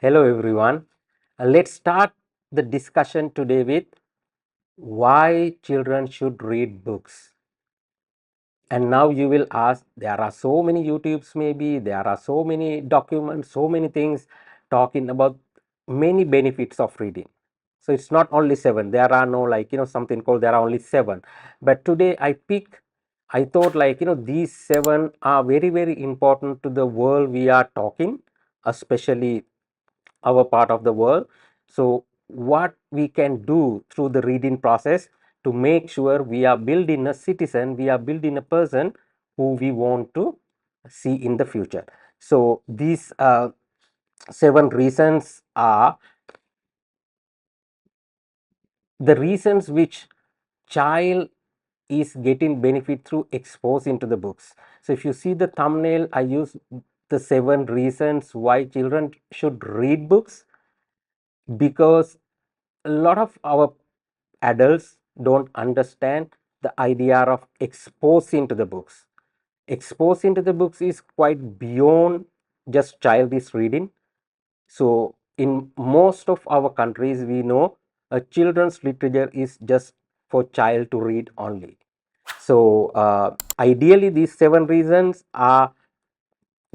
Hello everyone. Let's start the discussion today with why children should read books. And now you will ask, there are so many YouTubes, maybe there are so many documents, so many things talking about many benefits of reading. So it's not only seven. There are no something called there are only seven. But today I thought these seven are very, very important to the world we are talking, especially our part of the world. So what we can do through the reading process to make sure we are building a citizen, we are building a person who we want to see in the future. So these seven reasons are the reasons which child is getting benefit through expose into the books. So if you see the thumbnail, I use the seven reasons why children should read books, because a lot of our adults don't understand the idea of exposing to the books. Exposing to the books is quite beyond just child is reading. So in most of our countries, we know a children's literature is just for child to read only. So ideally, these seven reasons are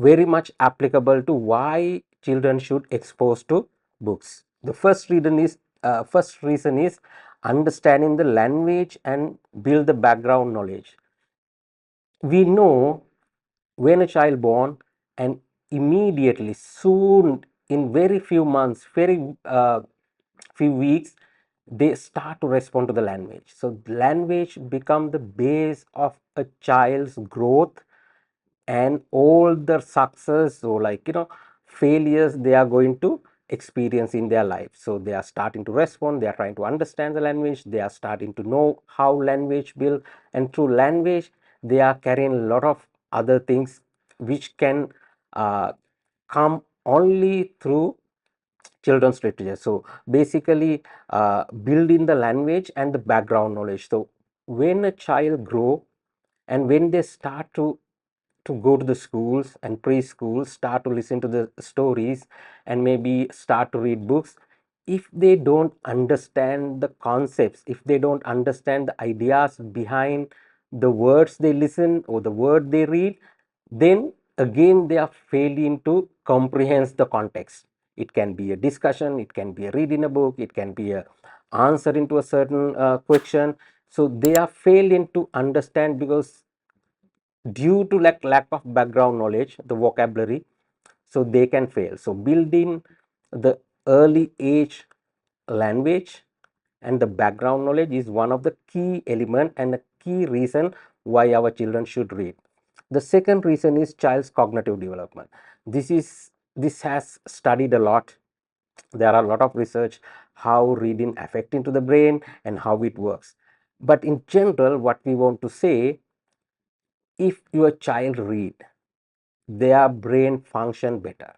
very much applicable to why children should expose to books. The first reason is understanding the language and build the background knowledge. We know when a child born, and immediately soon in very few months, very few weeks, they start to respond to the language. So language become the base of a child's growth, and all the success or failures they are going to experience in their life. So they are starting to respond, they are trying to understand the language, they are starting to know how language build, and through language they are carrying a lot of other things which can come only through children's literature. So basically building the language and the background knowledge. So when a child grow and when they start to go to the schools and preschools, start to listen to the stories and maybe start to read books, if they don't understand the concepts, if they don't understand the ideas behind the words they listen or the word they read, then again they are failing to comprehend the context. It can be a discussion, it can be a reading a book, it can be a answer into a certain question. So they are failing to understand because due to lack of background knowledge, the vocabulary, so they can fail. So building the early age language and the background knowledge is one of the key element and the key reason why our children should read. The second reason is child's cognitive development. This has studied a lot. There are a lot of research how reading affect into the brain and how it works. But in general, what we want to say, if your child read, their brain function better.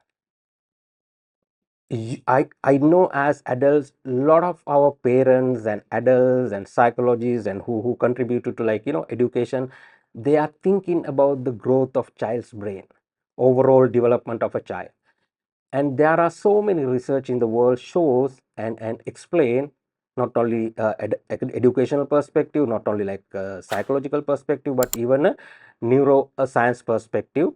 I know as adults, a lot of our parents and adults and psychologists and who contributed to education, they are thinking about the growth of child's brain, overall development of a child. And there are so many research in the world shows and explain not only educational perspective, not only psychological perspective, but even a neuroscience perspective,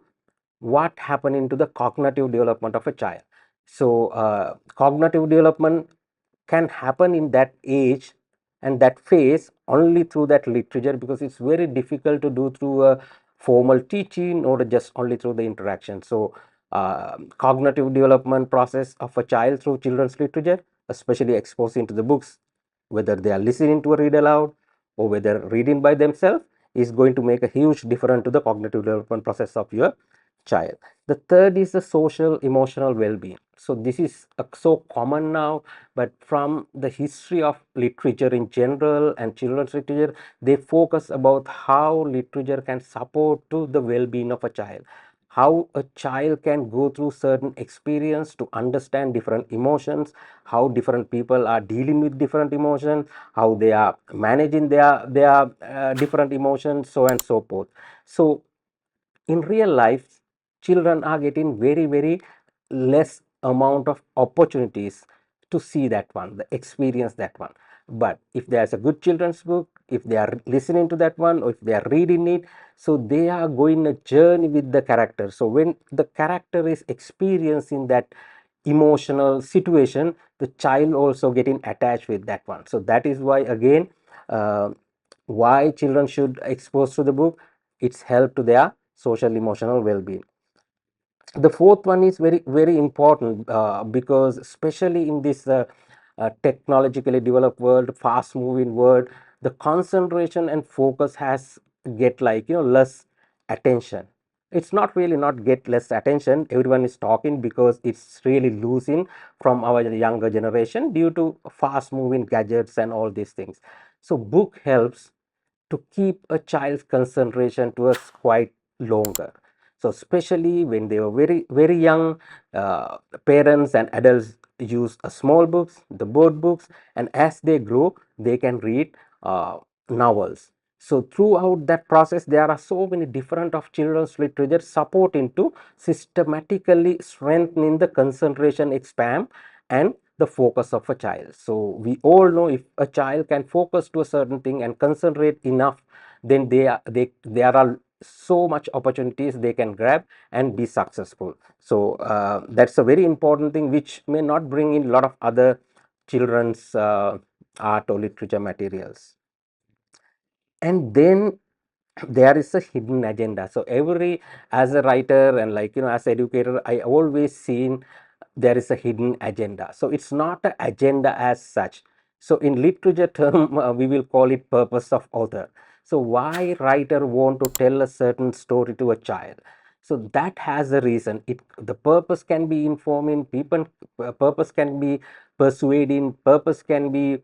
what happening to the cognitive development of a child. So cognitive development can happen in that age and that phase only through that literature, because it's very difficult to do through a formal teaching or just only through the interaction. So cognitive development process of a child through children's literature, especially exposing to the books, whether they are listening to a read aloud or whether reading by themselves, is going to make a huge difference to the cognitive development process of your child. The third is the social emotional well-being. So this is so common now, but from the history of literature in general and children's literature, they focus about how literature can support to the well-being of a child, how a child can go through certain experience to understand different emotions, how different people are dealing with different emotions, how they are managing their different emotions, so and so forth. So in real life, children are getting very, very less amount of opportunities to see that one, the experience that one. But if there's a good children's book, if they are listening to that one, or if they are reading it, so they are going a journey with the character. So when the character is experiencing that emotional situation, the child also getting attached with that one. So that is why, again, uh, why children should expose to the book. It's help to their social emotional well-being. The fourth one is very very important, because especially in this technologically developed world, fast moving world, the concentration and focus has get like less attention. It's not really not get less attention, everyone is talking, because it's really losing from our younger generation due to fast moving gadgets and all these things. So book helps to keep a child's concentration to us quite longer. So especially when they were very very young, parents and adults use a small books, the board books, and as they grow they can read novels. So throughout that process there are so many different of children's literature supporting to systematically strengthening the concentration expand and the focus of a child. So we all know if a child can focus to a certain thing and concentrate enough, then there are so much opportunities they can grab and be successful. So that's a very important thing which may not bring in a lot of other children's art or literature materials. And then there is a hidden agenda. So every, as a writer and as educator, I always seen there is a hidden agenda. So it's not an agenda as such. So in literature term, we will call it purpose of author. So why writer want to tell a certain story to a child? So that has a reason. It, the purpose can be informing people, purpose can be persuading, purpose can be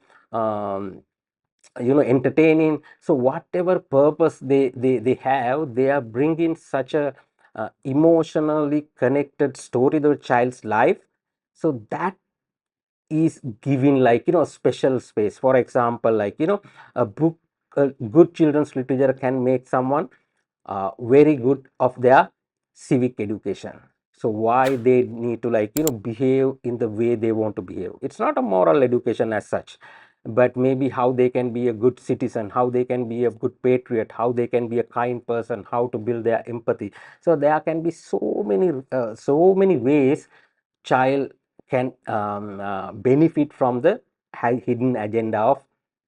entertaining. So whatever purpose they have, they are bringing such a emotionally connected story to the child's life. So that is giving special space. For example, a book, a good children's literature can make someone very good of their civic education. So why they need to behave in the way they want to behave. It's not a moral education as such, but maybe how they can be a good citizen, how they can be a good patriot, how they can be a kind person, how to build their empathy. So there can be so many ways child can benefit from the hidden agenda of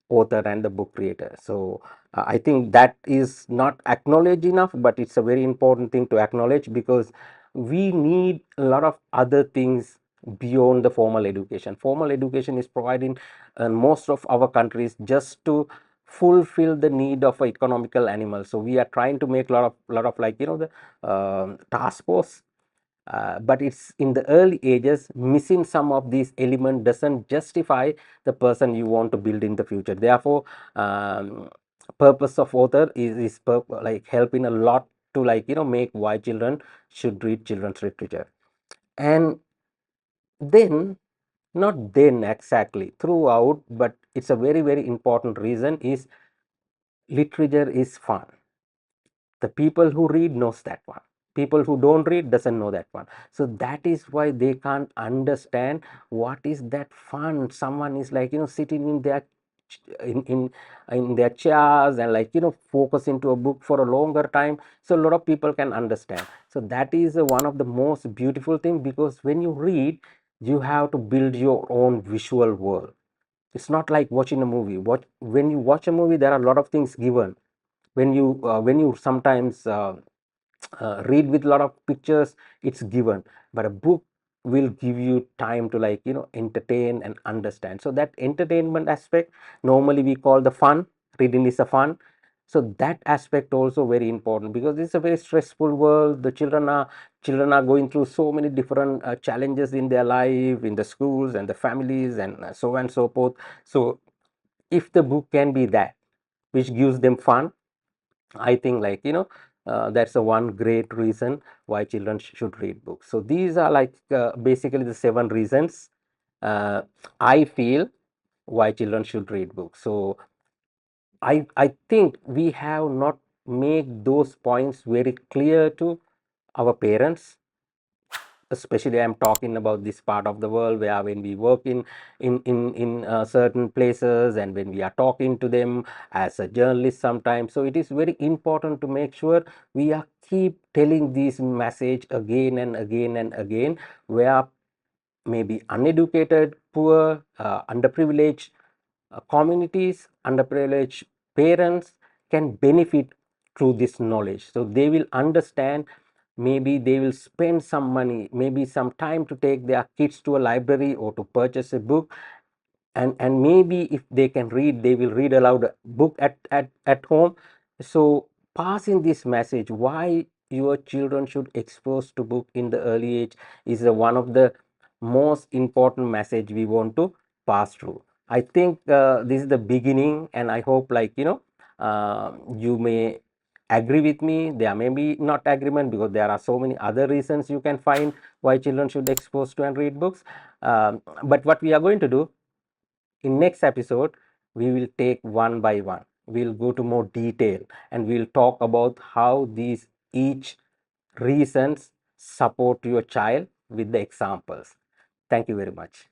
author and the book creator. So I think that is not acknowledged enough, but it's a very important thing to acknowledge, because we need a lot of other things beyond the formal education. Formal education is providing most of our countries just to fulfill the need of economical animals. So we are trying to make a lot of the task force, but it's in the early ages. Missing some of these elements doesn't justify the person you want to build in the future. Therefore, purpose of author is helping a lot to make why children should read children's literature. And then, not then exactly throughout, but it's a very very important reason is literature is fun. The people who read knows that one, people who don't read doesn't know that one. So that is why they can't understand what is that fun. Someone is sitting in their in their chairs and focus into a book for a longer time. So a lot of people can understand. So that is one of the most beautiful thing, because when you read, you have to build your own visual world. It's not like watching a movie. When you watch a movie, there are a lot of things given. When you sometimes read with a lot of pictures, it's given, but a book will give you time to entertain and understand. So that entertainment aspect, normally we call the fun. Reading is a fun. So that aspect also very important, because it's a very stressful world. The children are going through so many different challenges in their life, in the schools and the families, and so on and so forth. So if the book can be that which gives them fun, I think that's the one great reason why children should read books. So these are basically the 7 reasons uh, I feel why children should read books. So I think we have not make those points very clear to our parents. especially I'm talking about this part of the world where when we work in certain places, and when we are talking to them as a journalist sometimes. So it is very important to make sure we are keep telling this message again and again and again, where maybe uneducated, poor, underprivileged communities, underprivileged parents can benefit through this knowledge. So they will understand, maybe they will spend some money, maybe some time to take their kids to a library or to purchase a book, and maybe if they can read, they will read aloud a book at home. So passing this message why your children should expose to book in the early age is one of the most important message we want to pass through. I think this is the beginning, and I hope, like, you may agree with me. There may be not agreement, because there are so many other reasons you can find why children should expose to and read books. But what we are going to do in next episode, we will take one by one. We'll go to more detail, and we'll talk about how these each reasons support your child with the examples. Thank you very much.